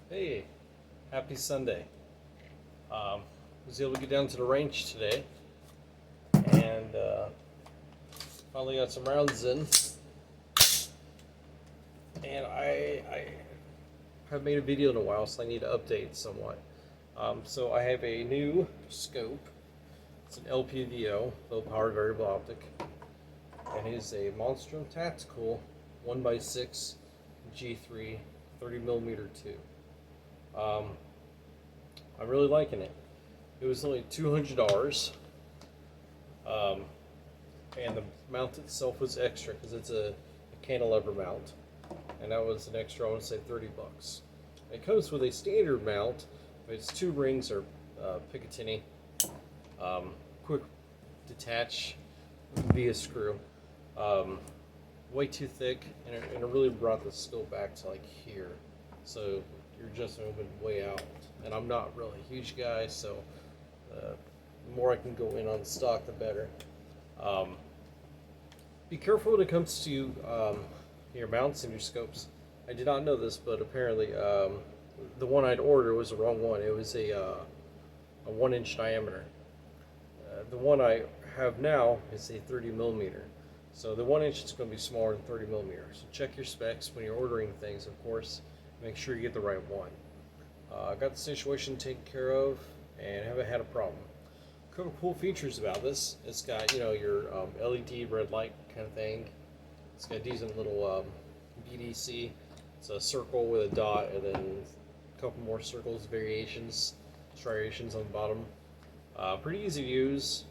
Hey, happy Sunday. Was able to get down to the range today and finally got some rounds in. And I have made a video in a while, so I need to update somewhat. So I have a new scope. It's an lpvo, low power variable optic, and it is a Monstrum Tactical 1x6 G3 30mm 2. I'm really liking it. It was only $200, um, and the mount itself was extra because it's a cantilever mount, and that was an extra, I want to say, $30. It comes with a standard mount. Its two rings are Picatinny, quick detach via screw. Way too thick, and it really brought the scope back to like here. So your adjustment went way out, and I'm not really a huge guy, so the more I can go in on the stock, the better. Be careful when it comes to your mounts and your scopes. I did not know this, but apparently the one I'd ordered was the wrong one. It was a 1-inch diameter. The one I have now is a 30mm. So the 1-inch is going to be smaller than 30mm. So check your specs when you're ordering things, of course. Make sure you get the right one. I got the situation taken care of and haven't had a problem. A couple cool features about this. It's got, your LED red light kind of thing. It's got a decent little BDC. It's a circle with a dot, and then a couple more circles, variations, striations on the bottom. Pretty easy to use.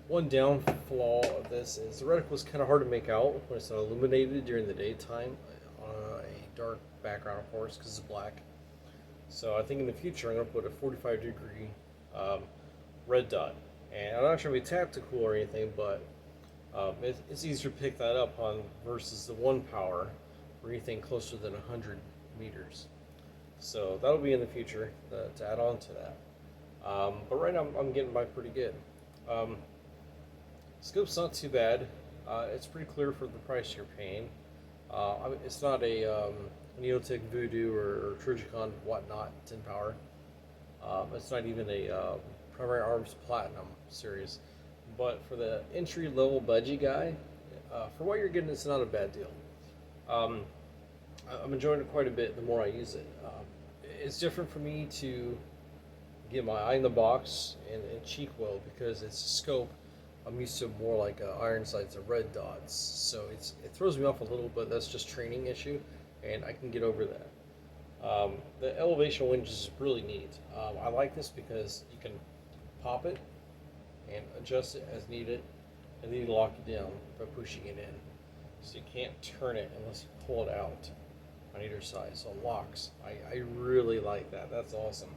One downfall of this is the reticle is kind of hard to make out when it's not illuminated during the daytime on a dark background, of course, because it's black. So I think in the future I'm going to put a 45-degree red dot. And I'm not trying to be tactical or anything, but it's easier to pick that up on versus the 1 power or anything closer than 100 meters. So that'll be in the future to add on to that. But right now I'm getting by pretty good. Scope's not too bad. It's pretty clear for the price you're paying. It's not a Neotech Voodoo or Trojicon whatnot 10 power. It's not even a Primary Arms Platinum series. But for the entry level budget guy, for what you're getting, it's not a bad deal. I'm enjoying it quite a bit the more I use it. It's different for me to get my eye in the box and cheek weld because it's a scope. I'm used to more like iron sights or red dots, so it throws me off a little, but that's just training issue, and I can get over that. The elevation winch is really neat. I like this because you can pop it and adjust it as needed, and then you lock it down by pushing it in. So you can't turn it unless you pull it out on either side, so it locks. I really like that. That's awesome.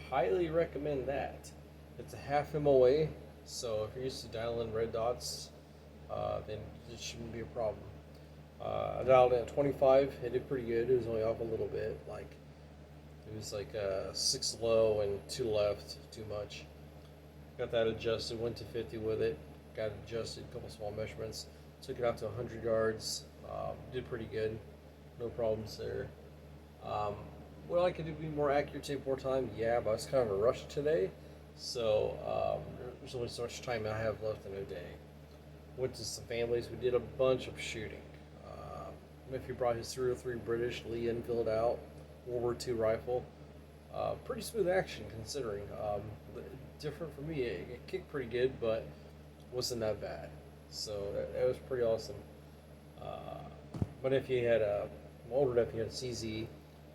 Highly recommend that. It's a half MOA, so if you're used to dialing red dots, then it shouldn't be a problem. I dialed it at 25, it did pretty good. It was only off a little bit, it was like 6 low and 2 left, too much. Got that adjusted, went to 50 with it, got it adjusted, a couple small measurements, took it out to 100 yards, did pretty good, no problems there. Would I could be more accurate, take more time? Yeah, but it's kind of a rush today, so there's only so much time I have left in a day. Went to some families, we did a bunch of shooting. Miffy brought his 303 British Lee Enfield out, World War II rifle. Pretty smooth action considering. Different for me, it kicked pretty good, but wasn't that bad. So that was pretty awesome. My nephew had my older nephew had a CZ.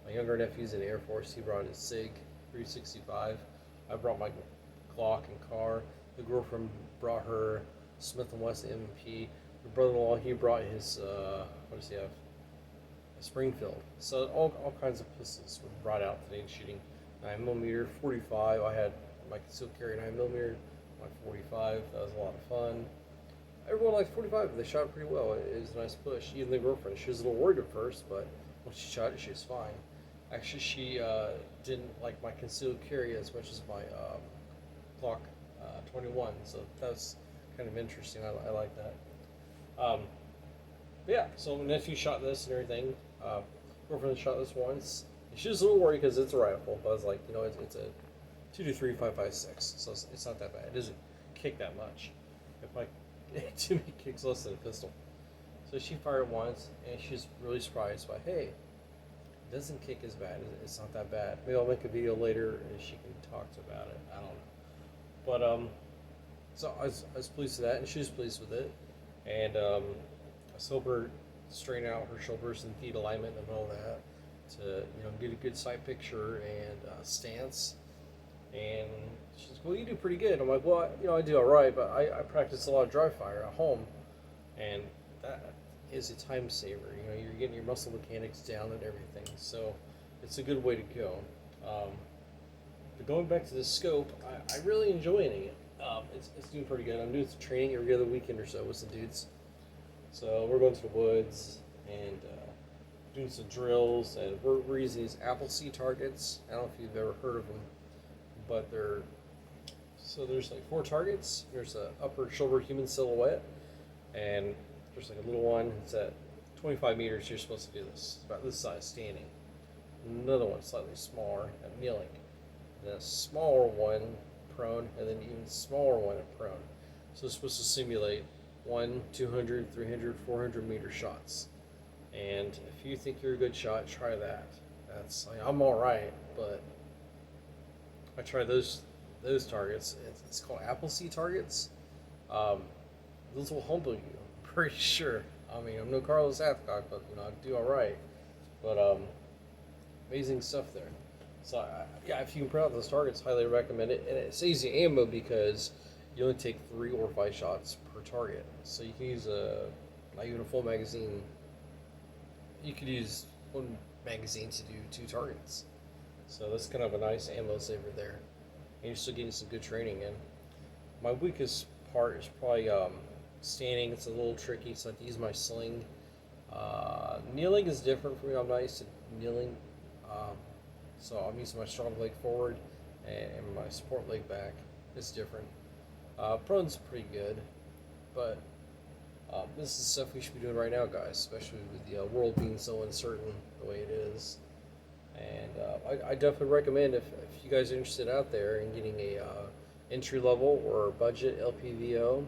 My younger nephew's in the Air Force. He brought his SIG 365. I brought my Glock and car. The girlfriend brought her Smith & Wesson M&P. The brother-in-law, he brought his what does he have? A Springfield. So all kinds of pistols were brought out today in shooting. 9mm, 45. I had my concealed carry 9mm, my 45. That was a lot of fun. Everyone liked 45. They shot it pretty well. It was a nice push. Even the girlfriend, she was a little worried at first, but when she shot it, she was fine. Actually, she didn't like my concealed carry as much as my Glock 21, so that's kind of interesting. I like that. But yeah, so my nephew shot this and everything. Girlfriend shot this once. She was a little worried because it's a rifle, but I was like, it's a 223.556, so it's not that bad. It doesn't kick that much. If my to me kicks less than a pistol. So she fired once, and she's really surprised by, hey, it doesn't kick as bad. It's not that bad. Maybe I'll make a video later and she can talk about it. I don't know. But so I was pleased with that, and she was pleased with it. And I still her straighten out her shoulders and feet alignment in the middle of that to get a good sight picture and stance. And she's like, well, you do pretty good. I'm like, well, I do all right, but I practice a lot of dry fire at home, and that is a time saver. You're getting your muscle mechanics down and everything, so it's a good way to go. But going back to the scope, I really enjoying it. It's doing pretty good. I'm doing some training every other weekend or so with some dudes. So we're going to the woods and doing some drills, and we're using these Appleseed targets. I don't know if you've ever heard of them, but there's like 4 targets. There's a upper shoulder human silhouette, and there's like a little one. It's at 25 meters. You're supposed to do this. It's about this size standing. Another one slightly smaller at kneeling. Then a smaller one prone, and then even smaller one at prone. So it's supposed to simulate 1, 200, 300, 400 meter shots. And if you think you're a good shot, try that. I'm all right, but I try those targets. It's called Appleseed targets. Those will humble you. I'm pretty sure. I mean, I'm no Carlos Hathcock, but I do all right. But amazing stuff there. So yeah, if you can print out those targets, highly recommend it. And it saves you ammo because you only take 3 or 5 shots per target. So you can use not even a full magazine. You could use 1 magazine to do 2 targets. So that's kind of a nice ammo saver there. And you're still getting some good training in. My weakest part is probably standing. It's a little tricky, so I have to use my sling. Kneeling is different for me. I'm not used to kneeling. So I'm using my strong leg forward and my support leg back. It's different. Prone's pretty good, but this is stuff we should be doing right now, guys, especially with the world being so uncertain the way it is. And I definitely recommend if you guys are interested out there in getting a entry level or budget LPVO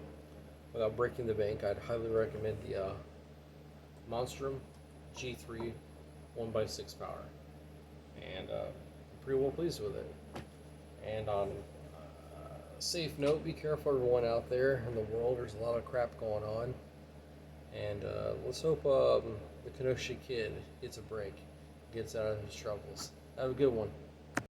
without breaking the bank, I'd highly recommend the Monstrum G3 1x6 power. And I'm pretty well pleased with it. And on a safe note, be careful everyone out there in the world. There's a lot of crap going on. And let's hope the Kenosha kid gets a break, gets out of his troubles. Have a good one.